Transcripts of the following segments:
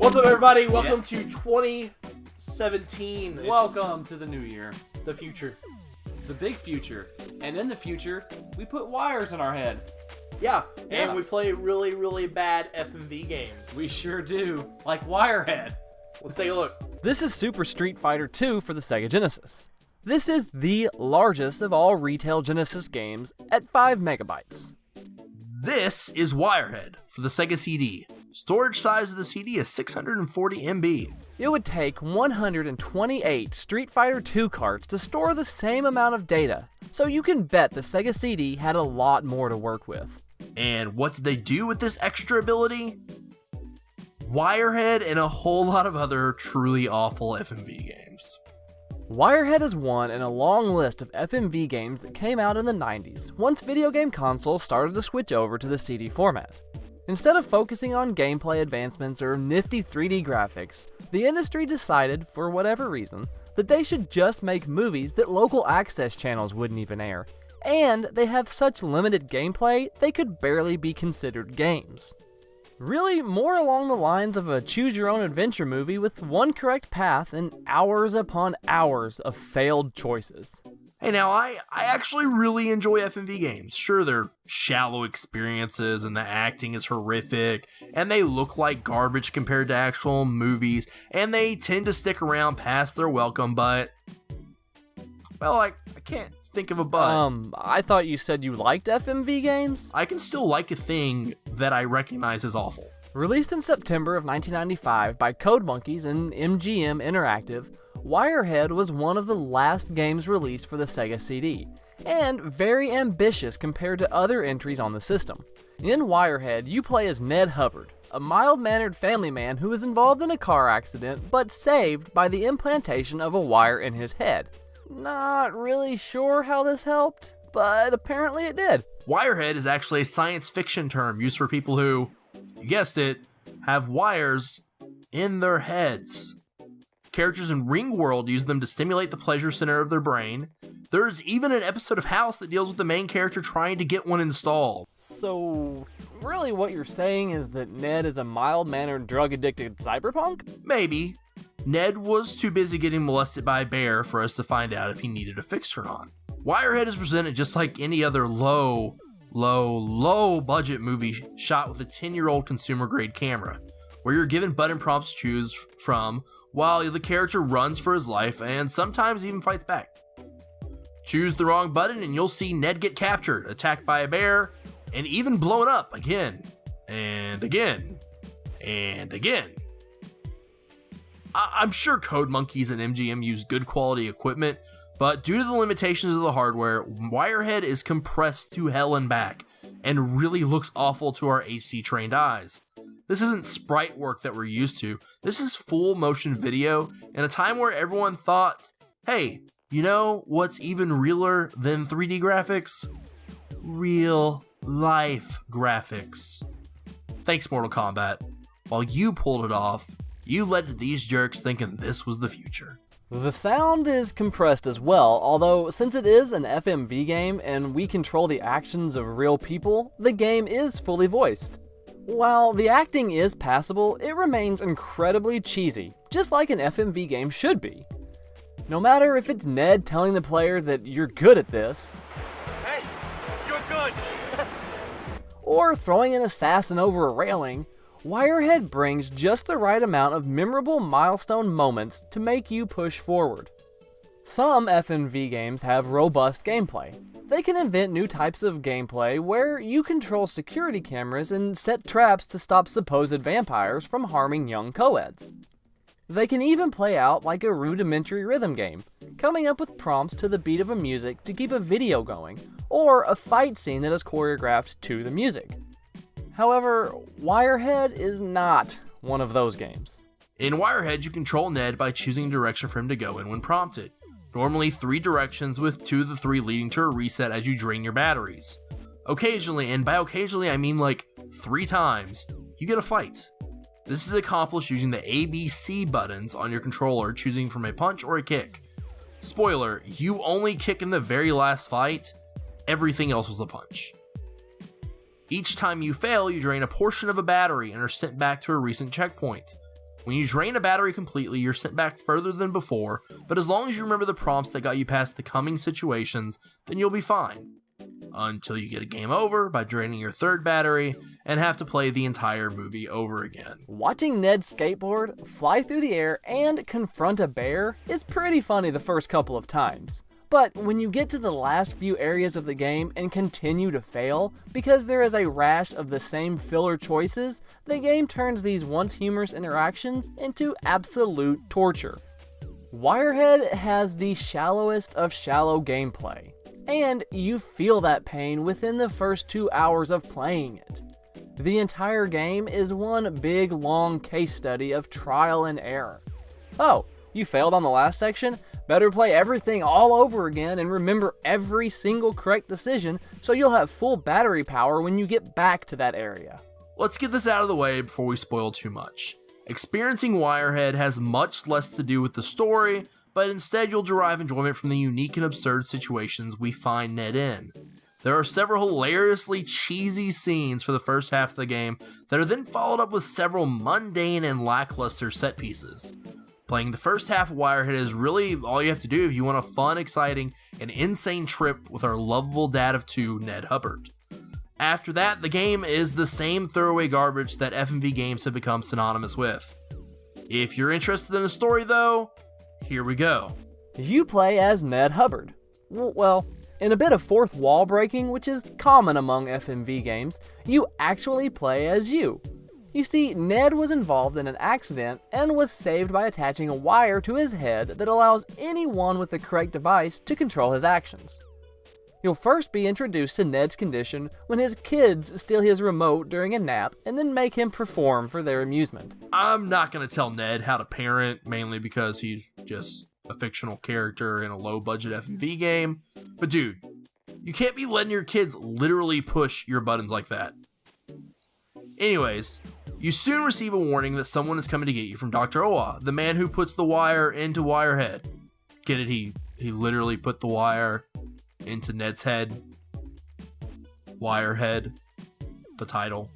What's up, everybody? Welcome to 2017. Welcome to the new year. The future. The big future. And in the future, we put wires in our head. Yeah, and we play really, really bad FMV games. We sure do. Like Wirehead. Let's take a look. This is Super Street Fighter 2 for the Sega Genesis. This is the largest of all retail Genesis games at 5 megabytes. This is Wirehead for the Sega CD. Storage size of the CD is 640 MB. It would take 128 Street Fighter 2 carts to store the same amount of data, so you can bet the Sega CD had a lot more to work with. And what did they do with this extra ability? Wirehead and a whole lot of other truly awful FMV games. Wirehead is one in a long list of FMV games that came out in the 90s, once video game consoles started to switch over to the CD format. Instead of focusing on gameplay advancements or nifty 3D graphics, the industry decided, for whatever reason, that they should just make movies that local access channels wouldn't even air, and they have such limited gameplay they could barely be considered games. Really, more along the lines of a choose-your-own-adventure movie with one correct path and hours upon hours of failed choices. Hey, now, I actually really enjoy FMV games. Sure, they're shallow experiences and the acting is horrific, and they look like garbage compared to actual movies, and they tend to stick around past their welcome, but... well, I can't think of a but. I thought you said you liked FMV games? I can still like a thing that I recognize as awful. Released in September of 1995 by Code Monkeys and MGM Interactive, Wirehead was one of the last games released for the Sega CD, and very ambitious compared to other entries on the system. In Wirehead, you play as Ned Hubbard, a mild-mannered family man who is involved in a car accident but saved by the implantation of a wire in his head. Not really sure how this helped, but apparently it did. Wirehead is actually a science fiction term used for people who, you guessed it, have wires in their heads. Characters in Ringworld use them to stimulate the pleasure center of their brain. There's even an episode of House that deals with the main character trying to get one installed. So, really what you're saying is that Ned is a mild-mannered, drug-addicted cyberpunk? Maybe. Ned was too busy getting molested by a bear for us to find out if he needed a fix or not. Wirehead is presented just like any other low budget movie shot with a 10-year-old consumer-grade camera, where you're given button prompts to choose from while the character runs for his life and sometimes even fights back. Choose the wrong button and you'll see Ned get captured, attacked by a bear, and even blown up again and again and again. I'm sure Code Monkeys and MGM use good quality equipment, but due to the limitations of the hardware, Wirehead is compressed to hell and back, and really looks awful to our HD trained eyes. This isn't sprite work that we're used to, this is full motion video, in a time where everyone thought, hey, you know what's even realer than 3D graphics? Real life graphics. Thanks, Mortal Kombat. While you pulled it off, you led to these jerks thinking this was the future. The sound is compressed as well, although since it is an FMV game and we control the actions of real people, the game is fully voiced. While the acting is passable, it remains incredibly cheesy, just like an FMV game should be. No matter if it's Ned telling the player that you're good at this, hey, you're good, or throwing an assassin over a railing, Wirehead brings just the right amount of memorable milestone moments to make you push forward. Some FMV games have robust gameplay. They can invent new types of gameplay where you control security cameras and set traps to stop supposed vampires from harming young co-eds. They can even play out like a rudimentary rhythm game, coming up with prompts to the beat of a music to keep a video going, or a fight scene that is choreographed to the music. However, Wirehead is not one of those games. In Wirehead, you control Ned by choosing a direction for him to go in when prompted. Normally 3 directions with 2 of the 3 leading to a reset as you drain your batteries. Occasionally, and by occasionally I mean like 3 times, you get a fight. This is accomplished using the ABC buttons on your controller, choosing from a punch or a kick. Spoiler, you only kick in the very last fight, everything else was a punch. Each time you fail, you drain a portion of a battery and are sent back to a recent checkpoint. When you drain a battery completely, you're sent back further than before, but as long as you remember the prompts that got you past the coming situations, then you'll be fine. Until you get a game over by draining your third battery and have to play the entire movie over again. Watching Ned skateboard, fly through the air, and confront a bear is pretty funny the first couple of times. But when you get to the last few areas of the game and continue to fail, because there is a rash of the same filler choices, the game turns these once humorous interactions into absolute torture. Wirehead has the shallowest of shallow gameplay, and you feel that pain within the first 2 hours of playing it. The entire game is one big long case study of trial and error. Oh, you failed on the last section? Better play everything all over again and remember every single correct decision so you'll have full battery power when you get back to that area. Let's get this out of the way before we spoil too much. Experiencing Wirehead has much less to do with the story, but instead you'll derive enjoyment from the unique and absurd situations we find Ned in. There are several hilariously cheesy scenes for the first half of the game that are then followed up with several mundane and lackluster set pieces. Playing the first half of Wirehead is really all you have to do if you want a fun, exciting, and insane trip with our lovable dad of two, Ned Hubbard. After that, the game is the same throwaway garbage that FMV games have become synonymous with. If you're interested in the story though, here we go. You play as Ned Hubbard. Well, in a bit of fourth wall breaking, which is common among FMV games, you actually play as you. You see, Ned was involved in an accident and was saved by attaching a wire to his head that allows anyone with the correct device to control his actions. You'll first be introduced to Ned's condition when his kids steal his remote during a nap and then make him perform for their amusement. I'm not going to tell Ned how to parent, mainly because he's just a fictional character in a low-budget FMV game. But dude, you can't be letting your kids literally push your buttons like that. Anyways, you soon receive a warning that someone is coming to get you from Dr. Owa, the man who puts the wire into Wirehead. Get it? He literally put the wire into Ned's head. Wirehead, the title.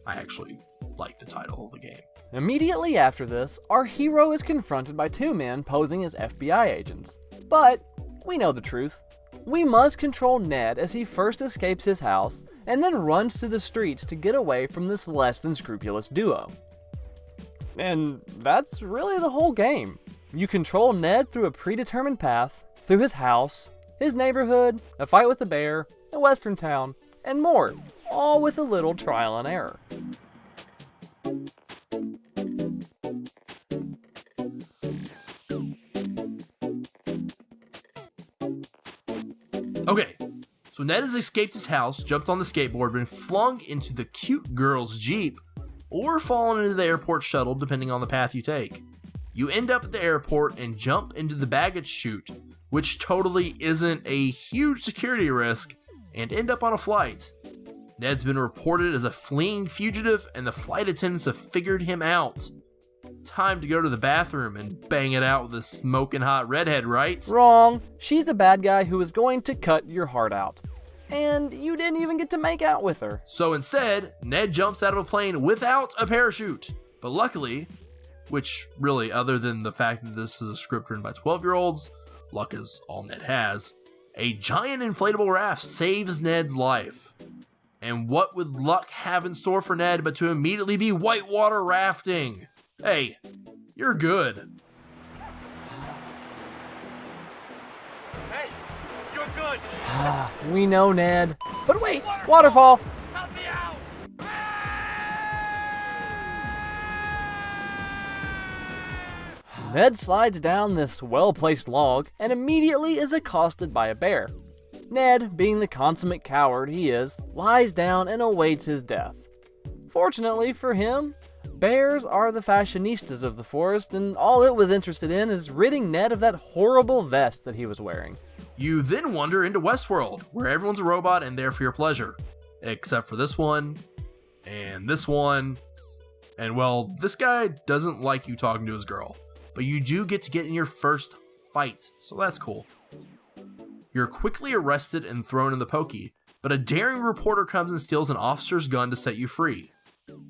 I actually like the title of the game. Immediately after this, our hero is confronted by two men posing as FBI agents. But we know the truth. We must control Ned as he first escapes his house and then runs through the streets to get away from this less than scrupulous duo. And that's really the whole game. You control Ned through a predetermined path, through his house, his neighborhood, a fight with a bear, a western town, and more, all with a little trial and error. Okay, so Ned has escaped his house, jumped on the skateboard, been flung into the cute girl's Jeep, or fallen into the airport shuttle depending on the path you take. You end up at the airport and jump into the baggage chute, which totally isn't a huge security risk, and end up on a flight. Ned's been reported as a fleeing fugitive and the flight attendants have figured him out. Time to go to the bathroom and bang it out with a smoking hot redhead, right? Wrong. She's a bad guy who is going to cut your heart out. And you didn't even get to make out with her. So instead, Ned jumps out of a plane without a parachute. But luckily, which really, other than the fact that this is a script written by 12-year-olds, luck is all Ned has, a giant inflatable raft saves Ned's life. And what would luck have in store for Ned but to immediately be whitewater rafting? Hey, you're good. Hey, you're good. We know, Ned. But wait, waterfall! Help me out. Ned slides down this well-placed log and immediately is accosted by a bear. Ned, being the consummate coward he is, lies down and awaits his death. Fortunately for him, bears are the fashionistas of the forest, and all it was interested in is ridding Ned of that horrible vest that he was wearing. You then wander into Westworld, where everyone's a robot and there for your pleasure. Except for this one, and well, this guy doesn't like you talking to his girl. But you do get to get in your first fight, so that's cool. You're quickly arrested and thrown in the pokey, but a daring reporter comes and steals an officer's gun to set you free.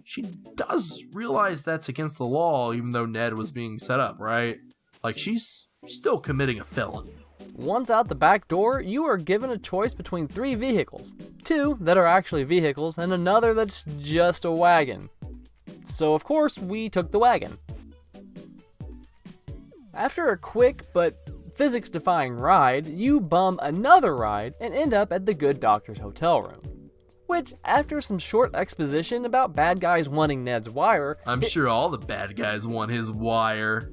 she does realize that's against the law, even though Ned was being set up, right? Like, she's still committing a felony. Once out the back door, you are given a choice between 3 vehicles. 2 that are actually vehicles, and another that's just a wagon. So of course, we took the wagon. After a quick but physics-defying ride, you bum another ride and end up at the Good Doctor's hotel room. Which, after some short exposition about bad guys wanting Ned's wire... I'm sure all the bad guys want his wire.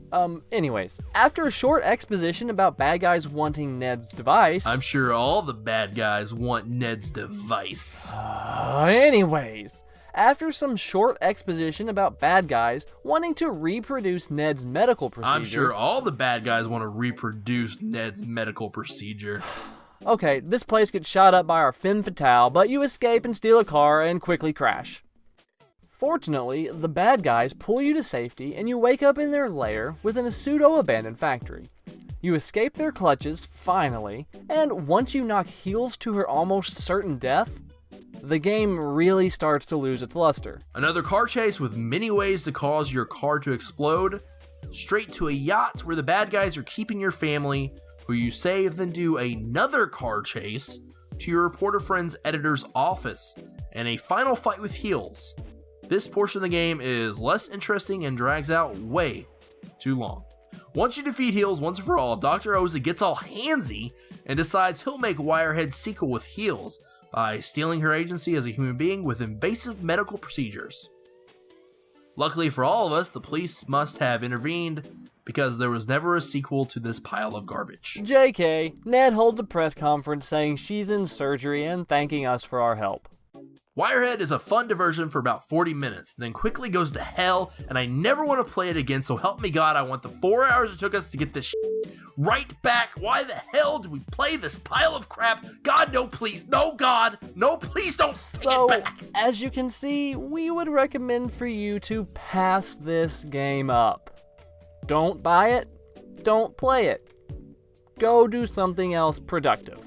Anyways, after a short exposition about bad guys wanting Ned's device... I'm sure all the bad guys want Ned's device. Anyways, after some short exposition about bad guys wanting to reproduce Ned's medical procedure... I'm sure all the bad guys want to reproduce Ned's medical procedure. Okay, this place gets shot up by our femme fatale, but you escape and steal a car and quickly crash. Fortunately, the bad guys pull you to safety and you wake up in their lair within a pseudo-abandoned factory. You escape their clutches, finally, and once you knock Heels to her almost certain death, the game really starts to lose its luster. Another car chase with many ways to cause your car to explode, straight to a yacht where the bad guys are keeping your family, who you save, then do another car chase to your reporter friend's editor's office, and a final fight with Heels. This portion of the game is less interesting and drags out way too long. Once you defeat Heels once and for all, Dr. Oza gets all handsy and decides he'll make Wirehead's sequel with Heels by stealing her agency as a human being with invasive medical procedures. Luckily for all of us, the police must have intervened because there was never a sequel to this pile of garbage. JK, Ned holds a press conference saying she's in surgery and thanking us for our help. Wirehead is a fun diversion for about 40 minutes, then quickly goes to hell, and I never want to play it again, so help me God, I want the 4 hours it took us to get this right back. Why the hell did we play this pile of crap? God, no please, no God, no please don't take So, it back. as you can see, we would recommend for you to pass this game up. Don't buy it, don't play it. Go do something else productive.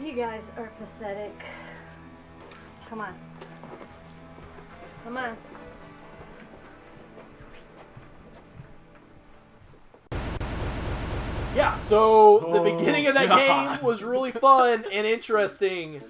You guys are pathetic. Come on. Come on. Yeah, so the Oh, beginning of that God. game was really fun and interesting,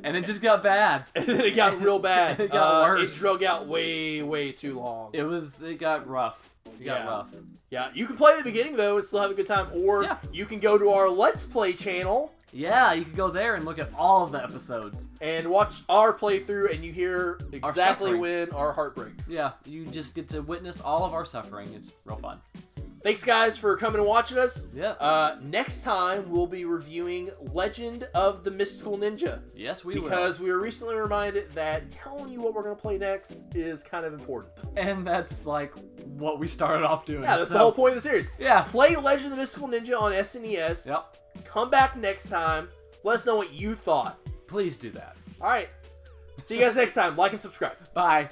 And it just got bad. and then it got real bad. It got worse. It drug out way too long. It got rough. It got rough. Yeah, you can play at the beginning though and still have a good time, or Yeah. you can go to our Let's Play channel Yeah, you can go there and look at all of the episodes. and watch our playthrough, and you hear exactly suffering. when our heart breaks. Yeah, you just get to witness all of our suffering. It's real fun. Thanks, guys, for coming and watching us. Yeah. Next time, we'll be reviewing Legend of the Mystical Ninja. Yes, we will. Because we were recently reminded that telling you what we're going to play next is kind of important. And that's like what we started off doing. Yeah, that's the so- whole point of the series. Yeah. Play Legend of the Mystical Ninja on SNES. Yep. Come back next time. Let us know what you thought. Please do that. All right. See you guys next time. Like and subscribe. Bye.